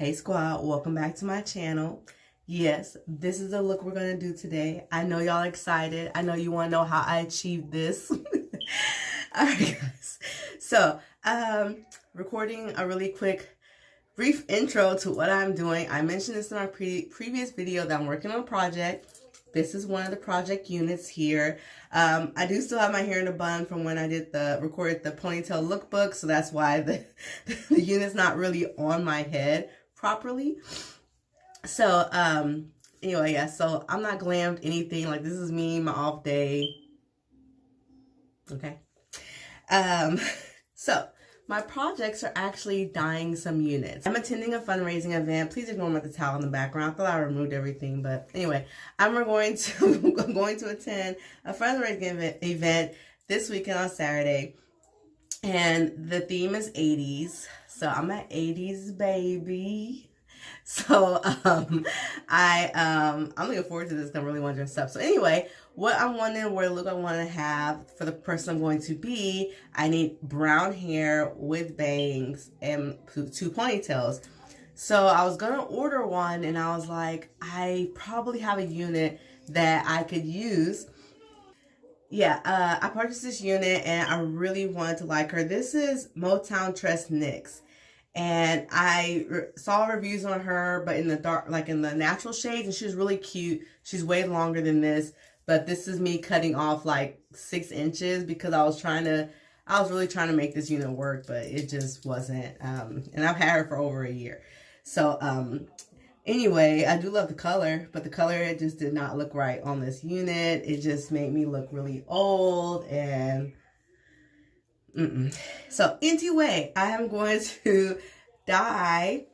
Hey squad, welcome back to my channel. Yes, this is the look we're going to do today. I know y'all excited. I know you want to know how I achieved this. Alright guys, so recording a really quick brief intro to what I'm doing. I mentioned this in our previous video that I'm working on a project. This is one of the project units here. I do still have my hair in a bun from when I did recorded the ponytail lookbook, so that's why the unit's not really on my head properly. So anyway, yeah, so I'm not glammed anything. Like, this is me, my off day. Okay. So my projects are actually dyeing some units. I'm attending a fundraising event. Please ignore me with the towel in the background. I thought I removed everything, but anyway, I'm going to attend a fundraising event this weekend on Saturday, and the theme is 80s. So I'm an 80s baby. So I'm looking forward to this because I really want to dress up. So anyway, what I'm wondering, what look I want to have for the person I'm going to be, I need brown hair with bangs and 2 ponytails. So I was going to order one, and I was like, I probably have a unit that I could use. Yeah, I purchased this unit, and I really wanted to like her. This is Motown Tress Nyx. And I saw reviews on her, but in the dark, like in the natural shades, and she was really cute. She's way longer than this, but this is me cutting off like 6 inches because I was really trying to make this unit work, but it just wasn't. And I've had her for over a year. So, anyway, I do love the color, but the color, it just did not look right on this unit. It just made me look really old and So anyway, I am going to dye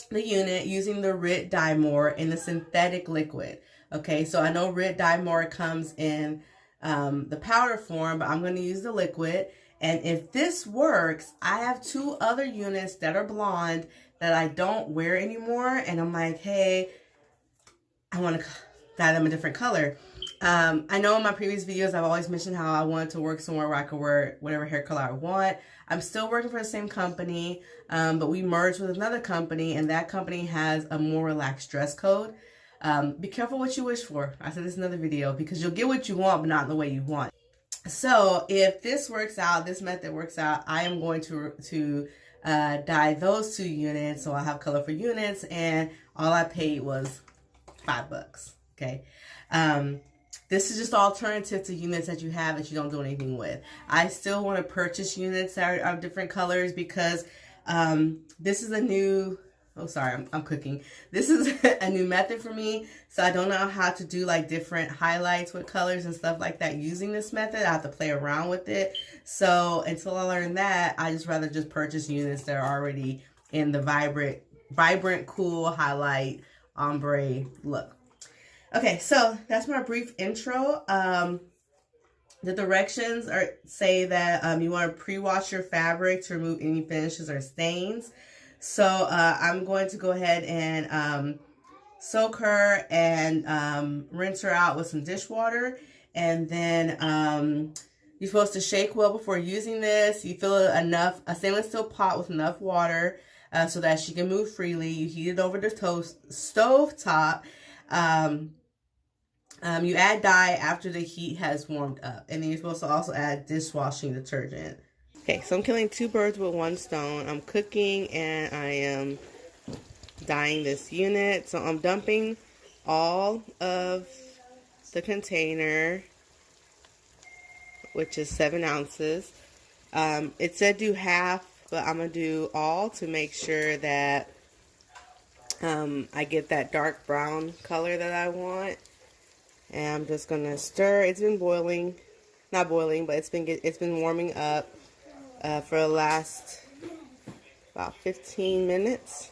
the unit using the Rit Dye More in the synthetic liquid. Okay, so I know Rit Dye More comes in the powder form, but I'm going to use the liquid. And if this works, I have 2 other units that are blonde that I don't wear anymore. And I'm like, hey, I want to dye them a different color. I know in my previous videos, I've always mentioned how I wanted to work somewhere where I could wear whatever hair color I want. I'm still working for the same company, but we merged with another company, and that company has a more relaxed dress code. Be careful what you wish for. I said this in another video, because you'll get what you want, but not the way you want. So if this works out, this method works out, I am going to dye those 2 units. So I'll have colorful units, and all I paid was $5. Okay. This is just an alternative to units that you have that you don't do anything with. I still want to purchase units that are different colors because this is a new, I'm cooking. This is a new method for me. So I don't know how to do like different highlights with colors and stuff like that using this method. I have to play around with it. So until I learn that, I just rather just purchase units that are already in the vibrant, cool highlight ombre look. Okay, so that's my brief intro. The directions say that you want to pre-wash your fabric to remove any finishes or stains. So I'm going to go ahead and soak her and rinse her out with some dishwater. And then you're supposed to shake well before using this. You fill a stainless steel pot with enough water so that she can move freely. You heat it over the stove top. You add dye after the heat has warmed up, and then you're supposed to also add dishwashing detergent. Okay, so I'm killing 2 birds with 1 stone. I'm cooking and I am dyeing this unit. So I'm dumping all of the container, which is 7 ounces. It said do half, but I'm going to do all to make sure that I get that dark brown color that I want. And I'm just gonna stir. It's been boiling, not boiling, but it's been warming up for the last about 15 minutes.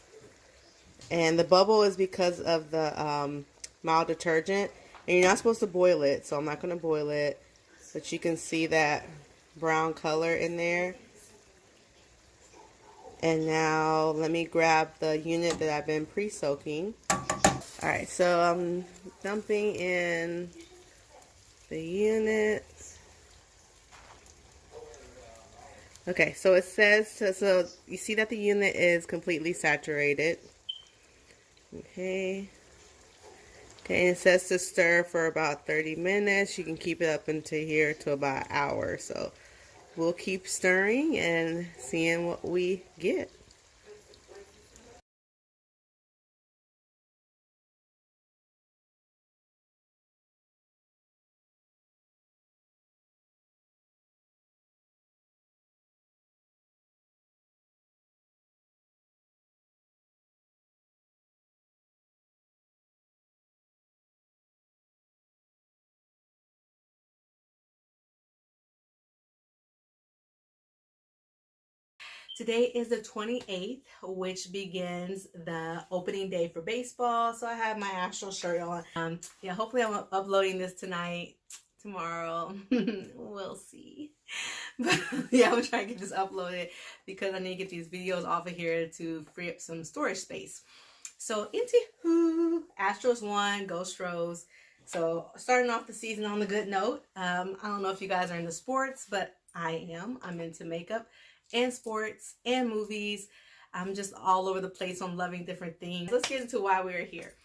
And the bubble is because of the mild detergent. And you're not supposed to boil it, so I'm not gonna boil it. But you can see that brown color in there. And now let me grab the unit that I've been pre-soaking. Alright, so I'm dumping in the unit. Okay, so it says, so you see that the unit is completely saturated. Okay. Okay, it says to stir for about 30 minutes. You can keep it up into here to about an hour. So we'll keep stirring and seeing what we get. Today is the 28th, which begins the opening day for baseball. So I have my Astro shirt on. Yeah, hopefully I'm uploading this tonight, tomorrow. We'll see. But yeah, I'm trying to get this uploaded because I need to get these videos off of here to free up some storage space. So into Astros won, go Stros. So starting off the season on a good note. I don't know if you guys are into sports, but I am. I'm into makeup and sports and movies. I'm just all over the place. I'm loving different things. Let's get into why we're here.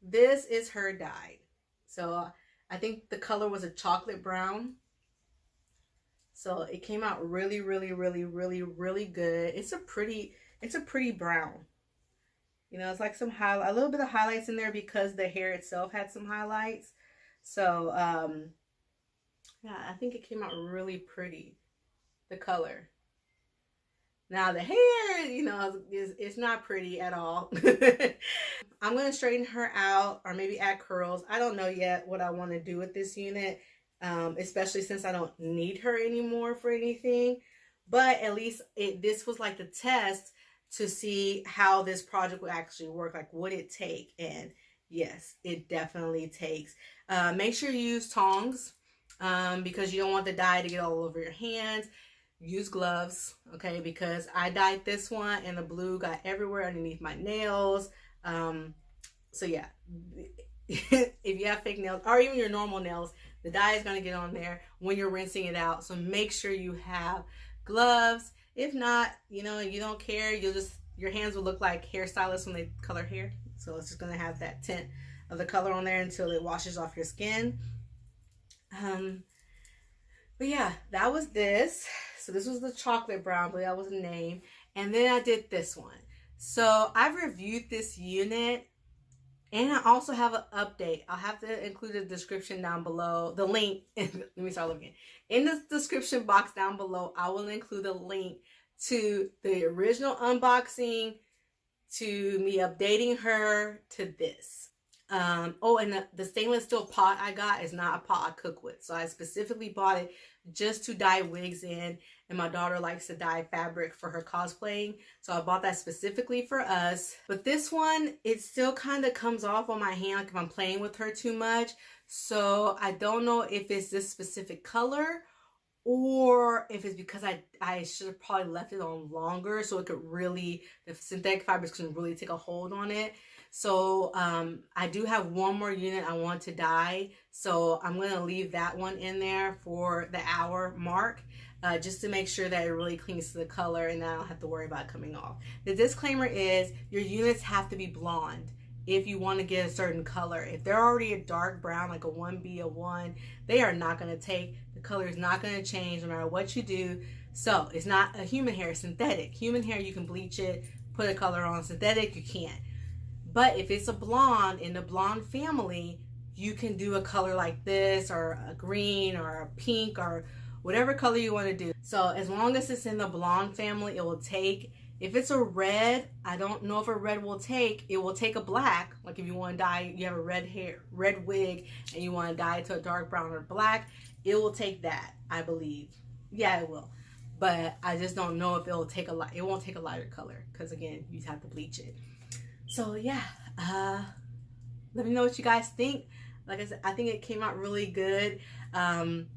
This is her dye. So I think the color was a chocolate brown. So it came out really, really, really, really, really good. It's a pretty brown. You know, it's like some highlight, a little bit of highlights in there because the hair itself had some highlights. So yeah, I think it came out really pretty, the color. Now the hair, you know, it's not pretty at all. I'm going to straighten her out or maybe add curls. I don't know yet what I want to do with this unit, especially since I don't need her anymore for anything. But at least this was like the test to see how this project would actually work. Like, would it take? And yes, it definitely takes. Make sure you use tongs because you don't want the dye to get all over your hands. Use gloves, okay, because I dyed this one and the blue got everywhere underneath my nails. So yeah, if you have fake nails or even your normal nails, the dye is going to get on there when you're rinsing it out. So make sure you have gloves. If not, you know, you don't care, your hands will look like hairstylists when they color hair. So it's just going to have that tint of the color on there until it washes off your skin. But yeah, that was this. So this was the chocolate brown, but that was the name. And then I did this one. So I've reviewed this unit and I also have an update. I'll have to include the description down below, the link. Let me start looking. In the description box down below, I will include a link to the original unboxing, to me updating her, to this. Oh, and the stainless steel pot I got is not a pot I cook with. So I specifically bought it just to dye wigs in. And my daughter likes to dye fabric for her cosplaying. So I bought that specifically for us. But this one, it still kind of comes off on my hand like if I'm playing with her too much. So I don't know if it's this specific color or if it's because I should have probably left it on longer so it could really, the synthetic fabrics can really take a hold on it. So I do have one more unit I want to dye, so I'm going to leave that one in there for the hour mark just to make sure that it really clings to the color and I don't have to worry about it coming off. The disclaimer is your units have to be blonde if you want to get a certain color. If they're already a dark brown like a 1B, a 1, they are not going to take. The color is not going to change no matter what you do. So it's not a human hair, it's synthetic. Human hair, you can bleach it, put a color on. Synthetic, you can't. But if it's a blonde in the blonde family, you can do a color like this or a green or a pink or whatever color you want to do. So as long as it's in the blonde family, it will take. If it's a red, I don't know if a red will take. It will take a black. Like if you want to dye, you have a red wig and you want to dye it to a dark brown or black, it will take that, I believe. Yeah, it will. But I just don't know if it will take a light. It won't take a lighter color because again, you have to bleach it. So yeah, let me know what you guys think. Like I said, I think it came out really good. I'm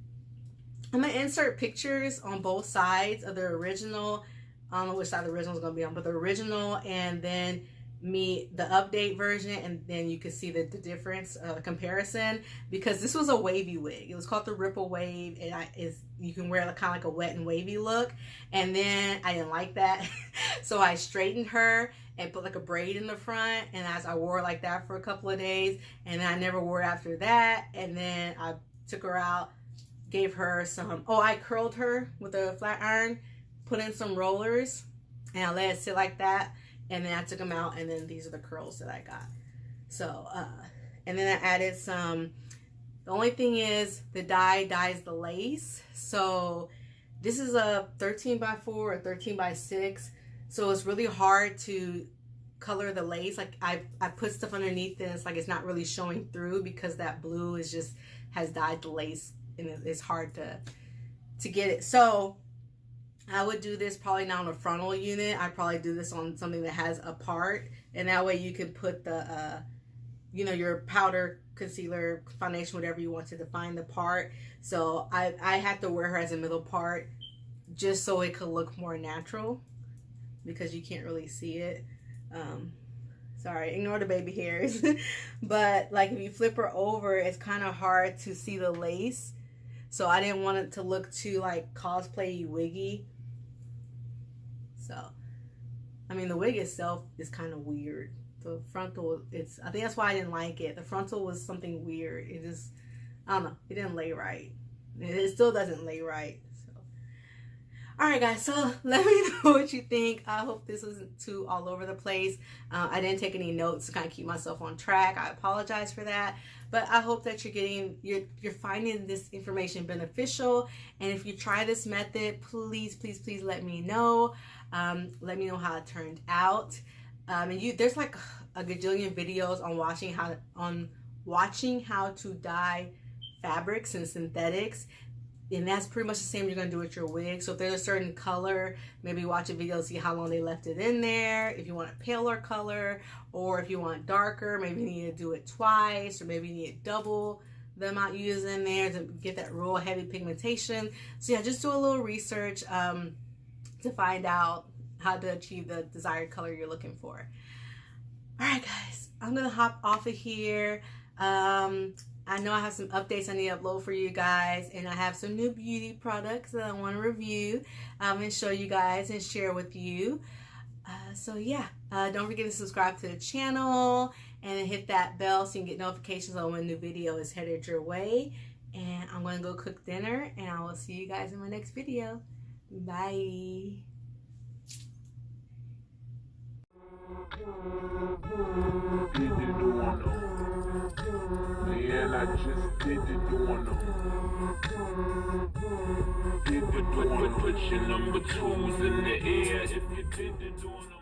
gonna insert pictures on both sides of the original. I don't know which side the original is gonna be on, but the original and then the update version, and then you can see the difference, comparison, because this was a wavy wig. It was called the Ripple Wave, and you can wear kind of like a wet and wavy look, and then I didn't like that, so I straightened her, and put like a braid in the front, and as I wore it like that for a couple of days, and then I never wore it after that. And then I took her out, gave her some, I curled her with a flat iron, put in some rollers, and I let it sit like that, and then I took them out, and then these are the curls that I got. So and then I added some, the only thing is the dye dyes the lace. So this is a 13x4 or 13x6, so it's really hard to color the lace. Like I put stuff underneath and it's like it's not really showing through because that blue is just has dyed the lace, and it's hard to get it. So I would do this probably not on a frontal unit. I'd probably do this on something that has a part, and that way you can put the you know, your powder, concealer, foundation, whatever you want to define the part. So I had to wear her as a middle part just so it could look more natural, because you can't really see it. Sorry, ignore the baby hairs. But like if you flip her over, it's kind of hard to see the lace. So I didn't want it to look too like cosplay wiggy. So, I mean, the wig itself is kind of weird. The frontal, I think that's why I didn't like it. The frontal was something weird. It just, I don't know, it didn't lay right. It still doesn't lay right. So, alright guys, so let me know what you think. I hope this wasn't too all over the place. I didn't take any notes to kind of keep myself on track. I apologize for that. But I hope that you're finding this information beneficial. And if you try this method, please, please, please let me know. Let me know how it turned out. And there's like a gajillion videos on watching how to dye fabrics and synthetics, and that's pretty much the same you're gonna do with your wig. So if there's a certain color, maybe watch a video, see how long they left it in there. If you want a paler color, or if you want darker, maybe you need to do it twice, or maybe you need to double the amount you use in there to get that real heavy pigmentation. So yeah, just do a little research to find out how to achieve the desired color you're looking for. All right, guys, I'm gonna hop off of here. I know I have some updates I need to upload for you guys, and I have some new beauty products that I want to review and show you guys and share with you. So yeah, don't forget to subscribe to the channel and hit that bell so you can get notifications on when a new video is headed your way. And I'm gonna go cook dinner, and I will see you guys in my next video. Bye. Man, I just did it doing them. Put your number twos in the air if you did it doing them.